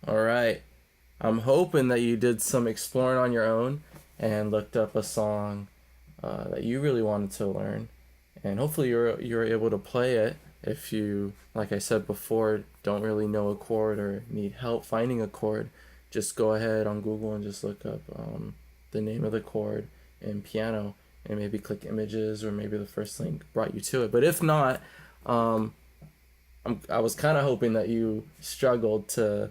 All right. I'm hoping that you did some exploring on your own and looked up a song that you really wanted to learn, and hopefully you're able to play it. If you, like I said before, don't really know a chord or need help finding a chord, just go ahead on Google and just look up the name of the chord in piano and maybe click images, or maybe the first link brought you to it. But if not, um, I was kind of hoping that you struggled to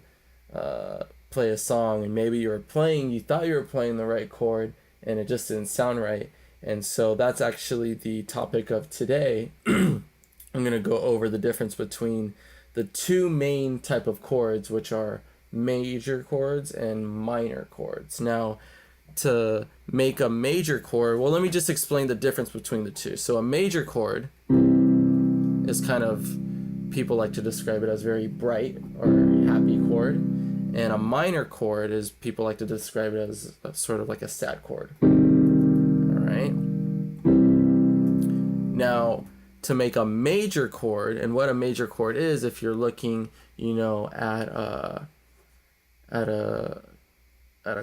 play a song, and maybe you thought you were playing the right chord and it just didn't sound right. And so that's actually the topic of today. I'm going to go over the difference between the two main type of chords, which are major chords and minor chords. Now, to make a major chord, well, let me just explain the difference between the two. So a major chord is kind of, people like to describe it as very bright or happy chord, and a minor chord is, people like to describe it as sort of like a sad chord. All right. Now, to make a major chord, and what a major chord is, if you're looking, at a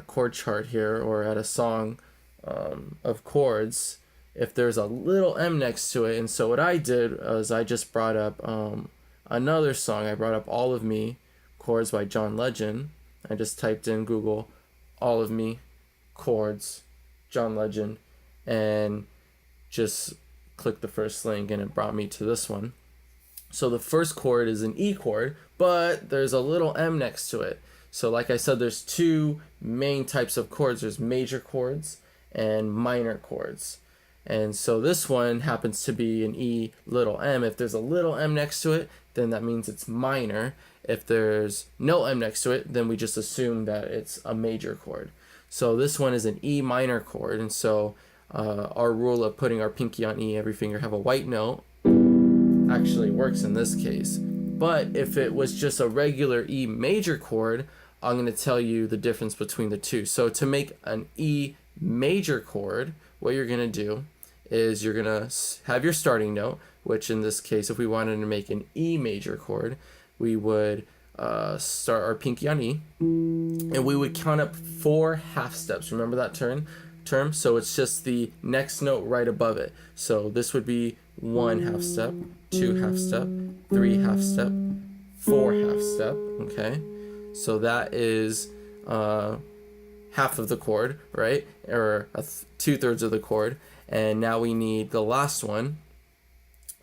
chord chart here, or at a song of chords, if there's a little M next to it. And so what I did is I just brought up another song. I brought up All of Me, Chords by John Legend. I just typed in Google, All of Me, Chords, John Legend, and just clicked the first link, and it brought me to this one. So the first chord is an E chord, but there's a little M next to it. So like I said, there's two main types of chords. There's major chords and minor chords. And so this one happens to be an E little m. If there's a little m next to it, then that means it's minor. If there's no m next to it, then we just assume that it's a major chord. So this one is an E minor chord. And so our rule of putting our pinky on E, every finger have a white note, actually works in this case. But if it was just a regular E major chord, I'm going to tell you the difference between the two. So to make an E major chord, what you're going to do is you're going to have your starting note, which in this case, if we wanted to make an E major chord, we would start our pinky on E, and we would count up 4 half steps. Remember that term? So it's just the next note right above it. So this would be 1 half step, 2 half step, 3 half step, 4 half step. Okay, so that is half of the chord, right? Or 2/3 of the chord. And now we need the last one,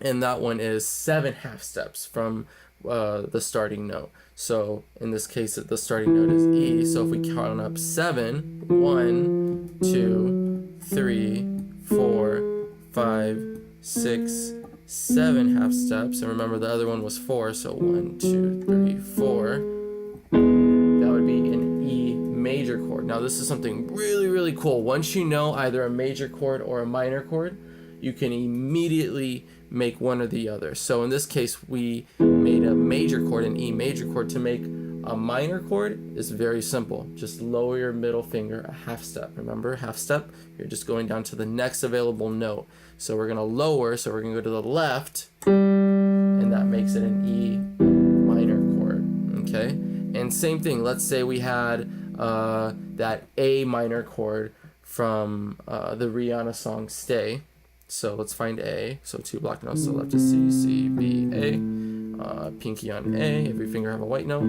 and that one is 7 half steps from the starting note. So in this case, the starting note is E. So if we count up 7, 1, 2, 3, 4, 5, 6, 7 half steps. And remember, the other one was 4. So 1, 2, 3, 4. That would be an E major chord. Now this is something really, really cool. Once you know either a major chord or a minor chord, you can immediately make one or the other. So in this case, we made a major chord, an E major chord. To make a minor chord is very simple. Just lower your middle finger a half step. Remember, half step, you're just going down to the next available note. So we're going to lower, so we're going to go to the left, and that makes it an E minor chord. Okay? And same thing, let's say we had that A minor chord from the Rihanna song Stay. So let's find A. So 2 block notes to the left is C, C, B, A. Pinky on A. Every finger have a white note.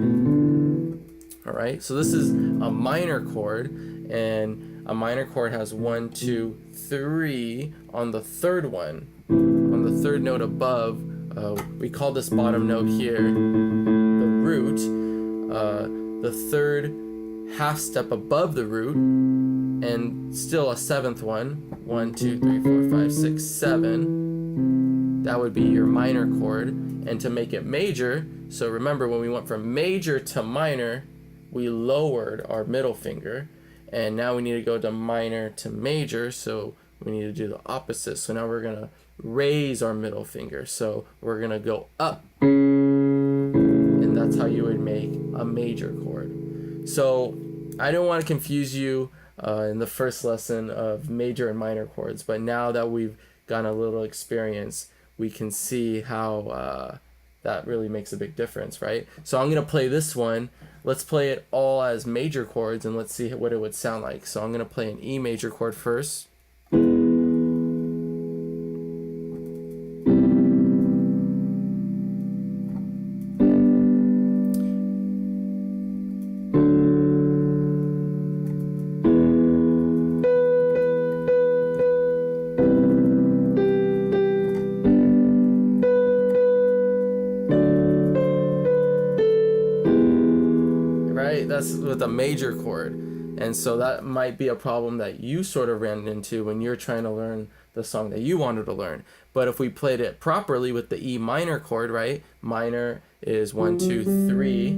All right. So this is a minor chord, and a minor chord has 1, 2, 3 on the third one. On the third note above, we call this bottom note here the root. The third half step above the root, and still a 7th one. 1, 2, 3, 4, 5, 6, 7. That would be your minor chord. And to make it major, so remember when we went from major to minor, we lowered our middle finger, and now we need to go to minor to major, so we need to do the opposite. So now we're going to raise our middle finger. So we're going to go up, and that's how you would make a major chord. So I don't want to confuse you in the first lesson of major and minor chords, but now that we've gotten a little experience, we can see how that really makes a big difference, right? So I'm going to play this one let's play it all as major chords and let's see what it would sound like. So I'm going to play an E major chord first. That's with a major chord, and so that might be a problem that you sort of ran into when you're trying to learn the song that you wanted to learn. But if we played it properly with the E minor chord, right? Minor is 1, 2, 3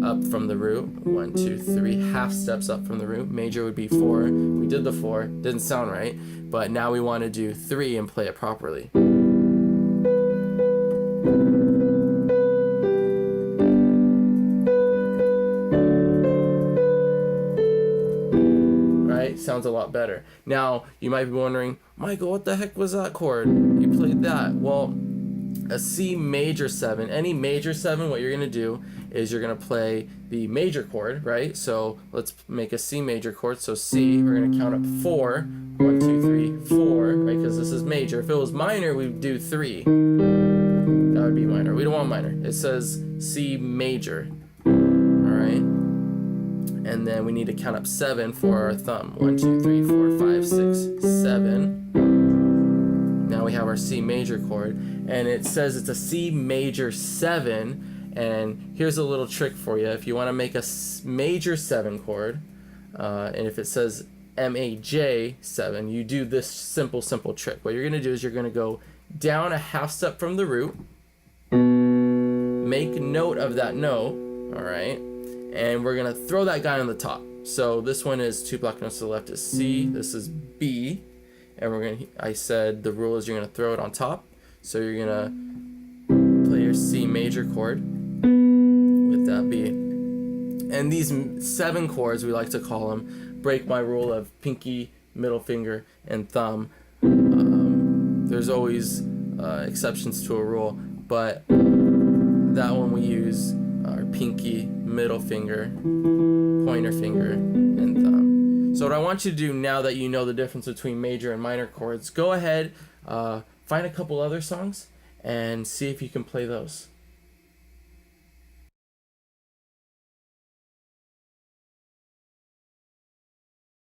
up from the root, 1, 2, 3 half steps up from the root. Major would be 4. We did the 4, didn't sound right, but now we want to do 3 and play it properly. Sounds a lot better. Now you might be wondering, Michael, what the heck was that chord? You played that. Well, a C major 7, any major 7, what you're gonna do is you're gonna play the major chord, right? So let's make a C major chord. So C, we're gonna count up 4. 1, 2, 3, 4, right? Because this is major. If it was minor, we'd do 3. That would be minor. We don't want minor. It says C major. All right. And then we need to count up 7 for our thumb. 1, 2, 3, 4, 5, 6, 7. Now we have our C major chord, and it says it's a C major 7. And here's a little trick for you. If you want to make a major 7 chord, and if it says MAJ 7, you do this simple trick. What you're going to do is you're going to go down a half step from the root, make note of that note, all right? And we're gonna throw that guy on the top. So this one is 2 block notes to the left is C, this is B, and I said the rule is you're gonna throw it on top. So you're gonna play your C major chord with that B. And these 7 chords, we like to call them, break my rule of pinky, middle finger, and thumb. There's always exceptions to a rule, but that one we use our pinky, middle finger, pointer finger, and thumb. So what I want you to do now that you know the difference between major and minor chords, go ahead, find a couple other songs and see if you can play those.